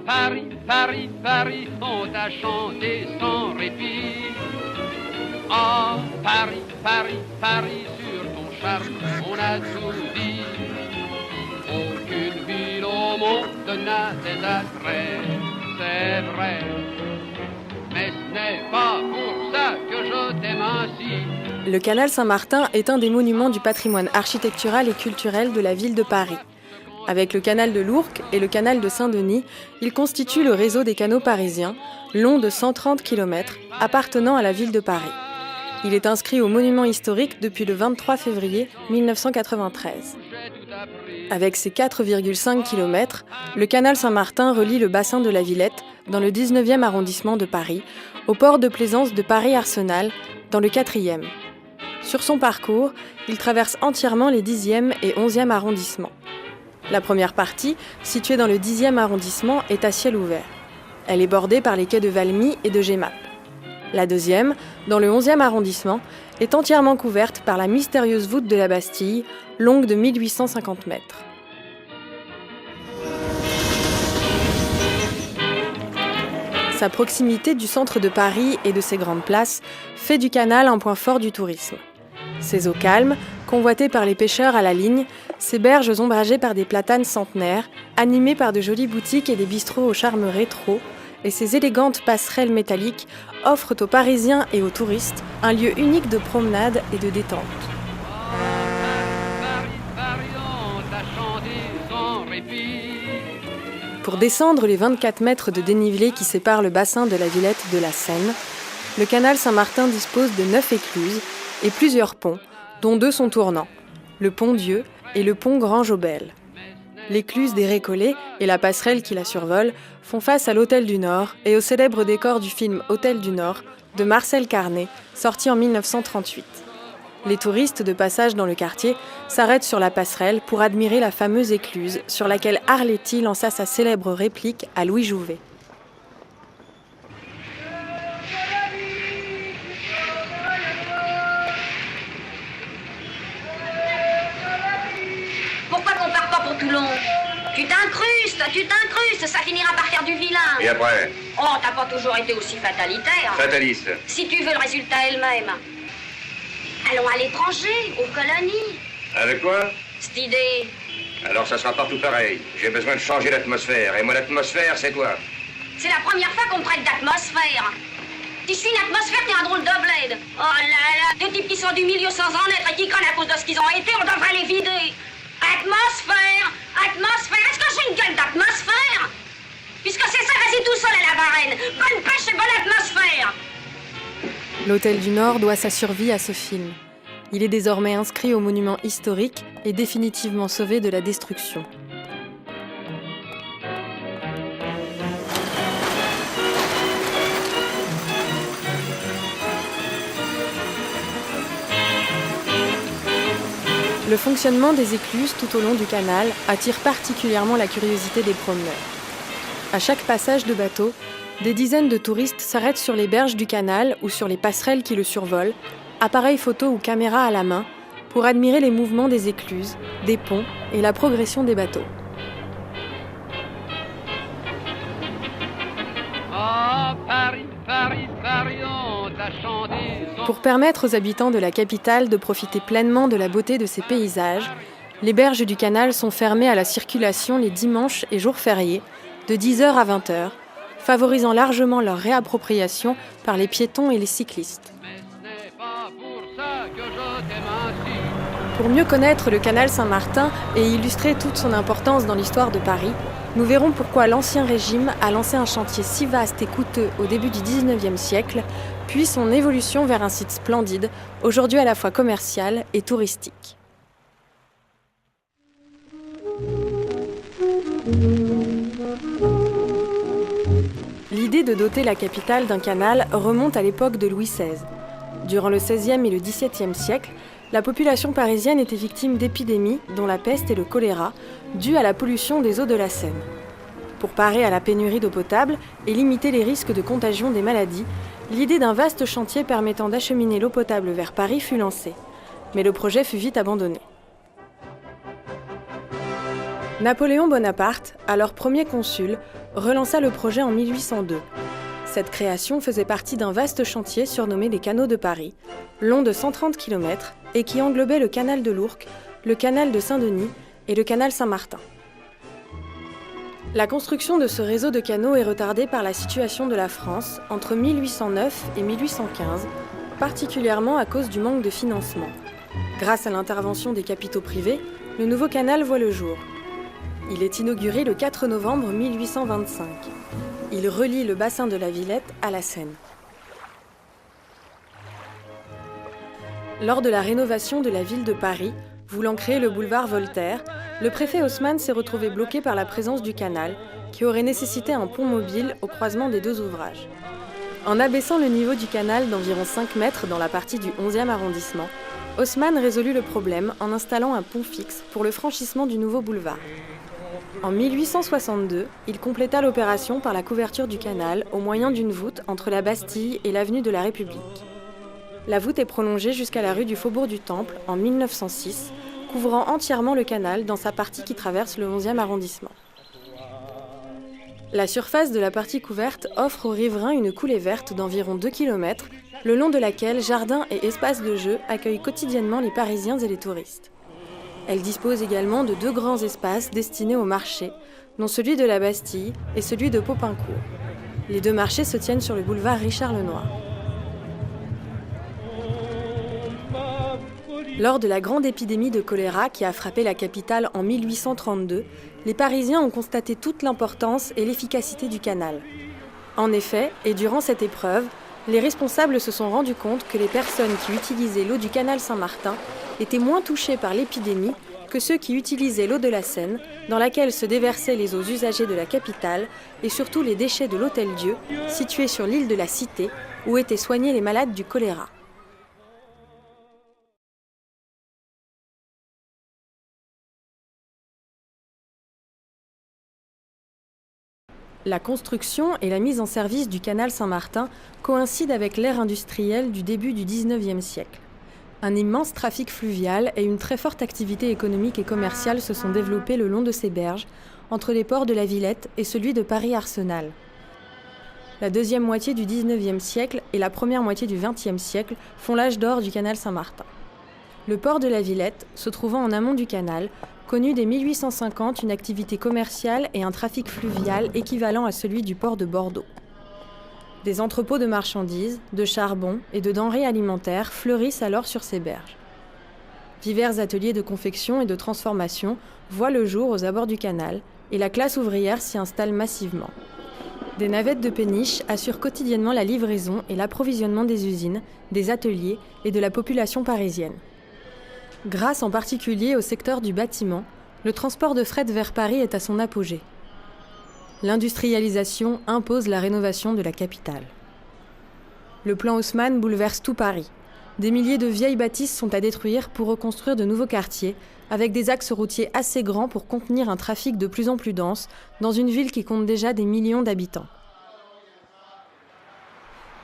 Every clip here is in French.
Paris, Paris, Paris, on t'a chanté sans répit. Ah, Paris, Paris, Paris, sur ton charme, on a tout dit. Aucune ville au monde n'a des attraits, c'est vrai. Mais ce n'est pas pour ça que je t'aime ainsi. Le canal Saint-Martin est un des monuments du patrimoine architectural et culturel de la ville de Paris. Avec le canal de l'Ourcq et le canal de Saint-Denis, il constitue le réseau des canaux parisiens, long de 130 km, appartenant à la ville de Paris. Il est inscrit au monument historique depuis le 23 février 1993. Avec ses 4,5 km, le canal Saint-Martin relie le bassin de la Villette, dans le 19e arrondissement de Paris, au port de plaisance de Paris-Arsenal, dans le 4e. Sur son parcours, il traverse entièrement les 10e et 11e arrondissements. La première partie, située dans le 10e arrondissement, est à ciel ouvert. Elle est bordée par les quais de Valmy et de Genappe. La deuxième, dans le 11e arrondissement, est entièrement couverte par la mystérieuse voûte de la Bastille, longue de 1850 mètres. Sa proximité du centre de Paris et de ses grandes places fait du canal un point fort du tourisme. Ses eaux calmes, convoitées par les pêcheurs à la ligne, ses berges ombragées par des platanes centenaires, animées par de jolies boutiques et des bistrots au charme rétro, et ses élégantes passerelles métalliques offrent aux Parisiens et aux touristes un lieu unique de promenade et de détente. Pour descendre les 24 mètres de dénivelé qui séparent le bassin de la Villette de la Seine, le canal Saint-Martin dispose de 9 écluses et plusieurs ponts, dont 2 sont tournants, le pont Dieu et le pont Grand-Jobel. L'écluse des Récollets et la passerelle qui la survole font face à l'Hôtel du Nord et au célèbre décor du film Hôtel du Nord de Marcel Carné, sorti en 1938. Les touristes de passage dans le quartier s'arrêtent sur la passerelle pour admirer la fameuse écluse sur laquelle Arletty lança sa célèbre réplique à Louis Jouvet. Pourquoi qu'on part pas pour Toulon? Tu t'incrustes, ça finira par faire du vilain. Et après? Oh, t'as pas toujours été aussi fatalitaire. Fataliste. Si tu veux le résultat elle-même. Allons à l'étranger, aux colonies. Avec quoi? Cette idée. Alors ça sera partout pareil. J'ai besoin de changer l'atmosphère. Et moi, l'atmosphère, c'est toi. C'est la première fois qu'on me traite d'atmosphère. Si je suis une atmosphère, t'es un drôle de bled. Oh là là, deux types qui sont du milieu sans en être et qui crânent à cause de ce qu'ils ont été, on devrait les vider. Atmosphère, est-ce que j'ai une gueule d'atmosphère? Puisque c'est ça, vas-y tout seul à la Varenne. Bonne pêche et bonne atmosphère. L'Hôtel du Nord doit sa survie à ce film. Il est désormais inscrit au monument historique et définitivement sauvé de la destruction. Le fonctionnement des écluses tout au long du canal attire particulièrement la curiosité des promeneurs. À chaque passage de bateau, des dizaines de touristes s'arrêtent sur les berges du canal ou sur les passerelles qui le survolent, appareils photo ou caméra à la main, pour admirer les mouvements des écluses, des ponts et la progression des bateaux. Ah, Paris, Paris, Paris, on t'a chanté sans... Pour permettre aux habitants de la capitale de profiter pleinement de la beauté de ces paysages, les berges du canal sont fermées à la circulation les dimanches et jours fériés, de 10h à 20h, favorisant largement leur réappropriation par les piétons et les cyclistes. Mais ce n'est pas pour ça que je t'aime ainsi. Pour mieux connaître le canal Saint-Martin et illustrer toute son importance dans l'histoire de Paris, nous verrons pourquoi l'Ancien Régime a lancé un chantier si vaste et coûteux au début du XIXe siècle, puis son évolution vers un site splendide, aujourd'hui à la fois commercial et touristique. L'idée de doter la capitale d'un canal remonte à l'époque de Louis XVI. Durant le XVIe et le XVIIe siècle, la population parisienne était victime d'épidémies, dont la peste et le choléra, dues à la pollution des eaux de la Seine. Pour parer à la pénurie d'eau potable et limiter les risques de contagion des maladies, l'idée d'un vaste chantier permettant d'acheminer l'eau potable vers Paris fut lancée. Mais le projet fut vite abandonné. Napoléon Bonaparte, alors premier consul, relança le projet en 1802. Cette création faisait partie d'un vaste chantier surnommé les Canaux de Paris, long de 130 km et qui englobait le canal de l'Ourcq, le canal de Saint-Denis et le canal Saint-Martin. La construction de ce réseau de canaux est retardée par la situation de la France entre 1809 et 1815, particulièrement à cause du manque de financement. Grâce à l'intervention des capitaux privés, le nouveau canal voit le jour. Il est inauguré le 4 novembre 1825. Il relie le bassin de la Villette à la Seine. Lors de la rénovation de la ville de Paris, voulant créer le boulevard Voltaire, le préfet Haussmann s'est retrouvé bloqué par la présence du canal, qui aurait nécessité un pont mobile au croisement des deux ouvrages. En abaissant le niveau du canal d'environ 5 mètres dans la partie du 11e arrondissement, Haussmann résolut le problème en installant un pont fixe pour le franchissement du nouveau boulevard. En 1862, il compléta l'opération par la couverture du canal au moyen d'une voûte entre la Bastille et l'avenue de la République. La voûte est prolongée jusqu'à la rue du Faubourg du Temple en 1906, couvrant entièrement le canal dans sa partie qui traverse le 11e arrondissement. La surface de la partie couverte offre aux riverains une coulée verte d'environ 2 km, le long de laquelle jardins et espaces de jeux accueillent quotidiennement les Parisiens et les touristes. Elle dispose également de 2 grands espaces destinés aux marchés, dont celui de la Bastille et celui de Popincourt. Les 2 marchés se tiennent sur le boulevard Richard-Lenoir. Lors de la grande épidémie de choléra qui a frappé la capitale en 1832, les Parisiens ont constaté toute l'importance et l'efficacité du canal. En effet, et durant cette épreuve, les responsables se sont rendus compte que les personnes qui utilisaient l'eau du canal Saint-Martin étaient moins touchées par l'épidémie que ceux qui utilisaient l'eau de la Seine, dans laquelle se déversaient les eaux usagées de la capitale et surtout les déchets de l'Hôtel-Dieu, situé sur l'île de la Cité, où étaient soignés les malades du choléra. La construction et la mise en service du canal Saint-Martin coïncident avec l'ère industrielle du début du XIXe siècle. Un immense trafic fluvial et une très forte activité économique et commerciale se sont développés le long de ces berges, entre les ports de la Villette et celui de Paris-Arsenal. La deuxième moitié du XIXe siècle et la première moitié du XXe siècle font l'âge d'or du canal Saint-Martin. Le port de la Villette, se trouvant en amont du canal, connut dès 1850 une activité commerciale et un trafic fluvial équivalent à celui du port de Bordeaux. Des entrepôts de marchandises, de charbon et de denrées alimentaires fleurissent alors sur ces berges. Divers ateliers de confection et de transformation voient le jour aux abords du canal et la classe ouvrière s'y installe massivement. Des navettes de péniche assurent quotidiennement la livraison et l'approvisionnement des usines, des ateliers et de la population parisienne. Grâce en particulier au secteur du bâtiment, le transport de fret vers Paris est à son apogée. L'industrialisation impose la rénovation de la capitale. Le plan Haussmann bouleverse tout Paris. Des milliers de vieilles bâtisses sont à détruire pour reconstruire de nouveaux quartiers, avec des axes routiers assez grands pour contenir un trafic de plus en plus dense dans une ville qui compte déjà des millions d'habitants.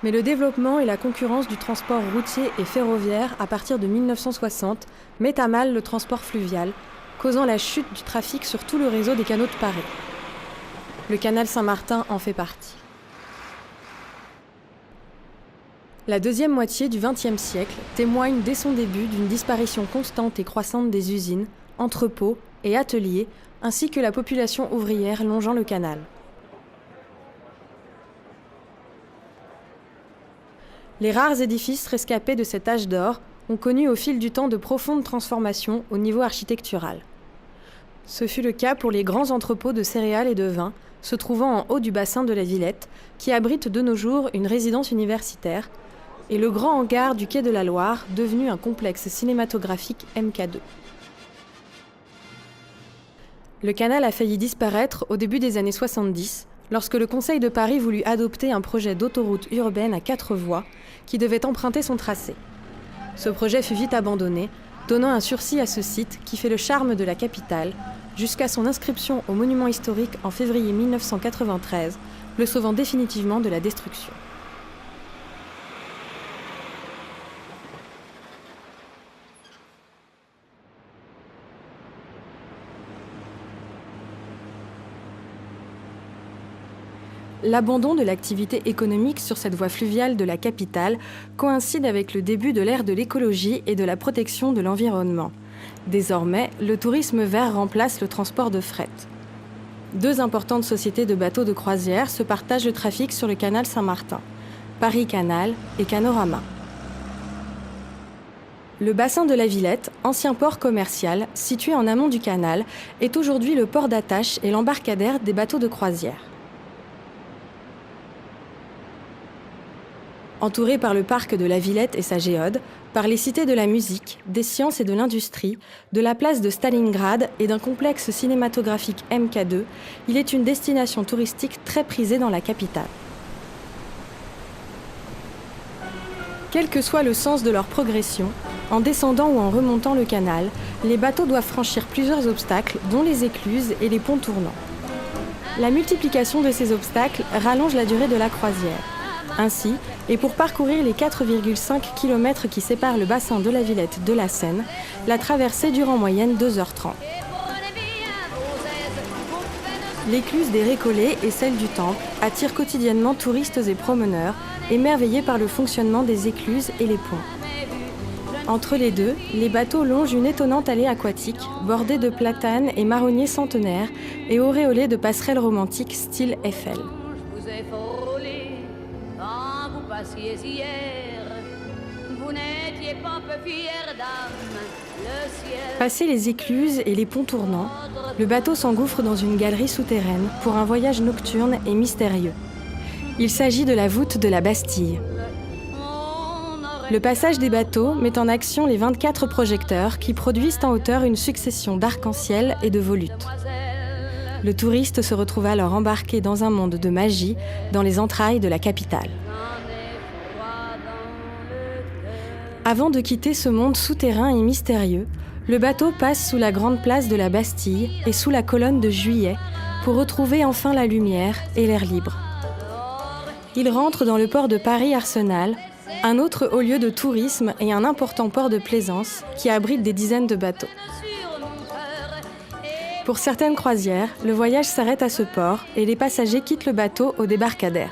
Mais le développement et la concurrence du transport routier et ferroviaire à partir de 1960 mettent à mal le transport fluvial, causant la chute du trafic sur tout le réseau des canaux de Paris. Le canal Saint-Martin en fait partie. La deuxième moitié du XXe siècle témoigne dès son début d'une disparition constante et croissante des usines, entrepôts et ateliers, ainsi que la population ouvrière longeant le canal. Les rares édifices rescapés de cet âge d'or ont connu au fil du temps de profondes transformations au niveau architectural. Ce fut le cas pour les grands entrepôts de céréales et de vin, se trouvant en haut du bassin de la Villette, qui abrite de nos jours une résidence universitaire, et le grand hangar du quai de la Loire, devenu un complexe cinématographique MK2. Le canal a failli disparaître au début des années 70, lorsque le Conseil de Paris voulut adopter un projet d'autoroute urbaine à 4 voies qui devait emprunter son tracé. Ce projet fut vite abandonné, donnant un sursis à ce site qui fait le charme de la capitale, jusqu'à son inscription au monument historique en février 1993, le sauvant définitivement de la destruction. l'abandon de l'activité économique sur cette voie fluviale de la capitale coïncide avec le début de l'ère de l'écologie et de la protection de l'environnement. Désormais, le tourisme vert remplace le transport de fret. Deux importantes sociétés de bateaux de croisière se partagent le trafic sur le canal Saint-Martin, Paris Canal et Canorama. Le bassin de la Villette, ancien port commercial, situé en amont du canal, est aujourd'hui le port d'attache et l'embarcadère des bateaux de croisière. Entouré par le parc de la Villette et sa géode, par les cités de la musique, des sciences et de l'industrie, de la place de Stalingrad et d'un complexe cinématographique MK2, il est une destination touristique très prisée dans la capitale. Quel que soit le sens de leur progression, en descendant ou en remontant le canal, les bateaux doivent franchir plusieurs obstacles, dont les écluses et les ponts tournants. La multiplication de ces obstacles rallonge la durée de la croisière. Ainsi, et pour parcourir les 4,5 km qui séparent le bassin de la Villette de la Seine, la traversée dure en moyenne 2h30. L'écluse des Récollets et celle du Temple attirent quotidiennement touristes et promeneurs, émerveillés par le fonctionnement des écluses et les ponts. Entre les deux, les bateaux longent une étonnante allée aquatique, bordée de platanes et marronniers centenaires et auréolée de passerelles romantiques style Eiffel. Passé les écluses et les ponts tournants, le bateau s'engouffre dans une galerie souterraine pour un voyage nocturne et mystérieux. Il s'agit de la voûte de la Bastille. Le passage des bateaux met en action les 24 projecteurs qui produisent en hauteur une succession d'arcs-en-ciel et de volutes. Le touriste se retrouve alors embarqué dans un monde de magie dans les entrailles de la capitale. Avant de quitter ce monde souterrain et mystérieux, le bateau passe sous la grande place de la Bastille et sous la colonne de Juillet pour retrouver enfin la lumière et l'air libre. Il rentre dans le port de Paris-Arsenal, un autre haut lieu de tourisme et un important port de plaisance qui abrite des dizaines de bateaux. Pour certaines croisières, le voyage s'arrête à ce port et les passagers quittent le bateau au débarcadère.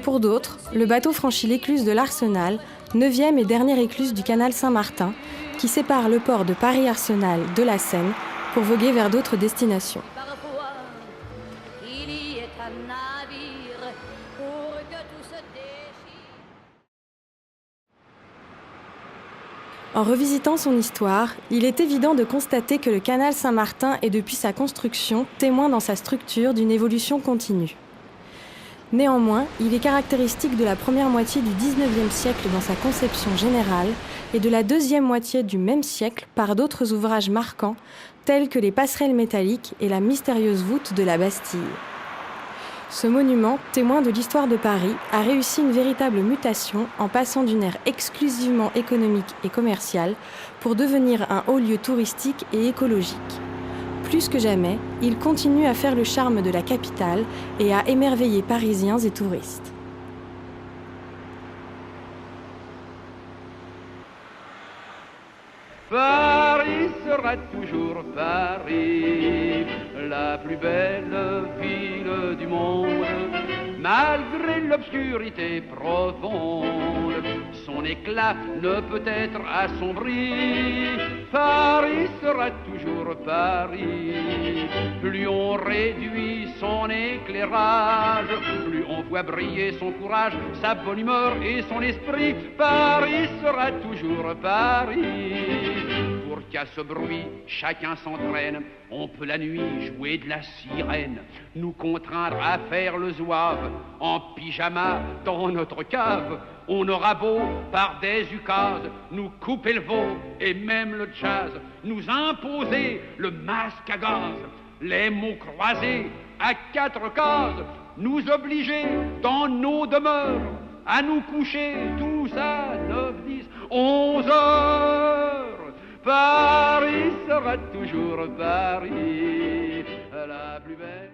Pour d'autres, le bateau franchit l'écluse de l'Arsenal, 9e et dernière écluse du canal Saint-Martin, qui sépare le port de Paris-Arsenal de la Seine pour voguer vers d'autres destinations. En revisitant son histoire, il est évident de constater que le canal Saint-Martin est depuis sa construction témoin dans sa structure d'une évolution continue. Néanmoins, il est caractéristique de la première moitié du XIXe siècle dans sa conception générale et de la deuxième moitié du même siècle par d'autres ouvrages marquants tels que les passerelles métalliques et la mystérieuse voûte de la Bastille. Ce monument, témoin de l'histoire de Paris, a réussi une véritable mutation en passant d'une ère exclusivement économique et commerciale pour devenir un haut lieu touristique et écologique. Plus que jamais, il continue à faire le charme de la capitale et à émerveiller Parisiens et touristes. Paris sera toujours Paris, la plus belle ville du monde, malgré l'obscurité profonde, son éclat ne peut être assombri. Paris sera toujours Paris, plus on réduit son éclairage, plus on voit briller son courage, sa bonne humeur et son esprit. Paris sera toujours Paris. Pour qu'à ce bruit chacun s'entraîne, on peut la nuit jouer de la sirène, nous contraindre à faire le zouave en pyjama dans notre cave. On aura beau par des ukases nous couper le veau et même le jazz, nous imposer le masque à gaz, les mots croisés à 4 cases, nous obliger dans nos demeures à nous coucher tous à 9, 10, 11 heures. Paris sera toujours Paris, la plus belle.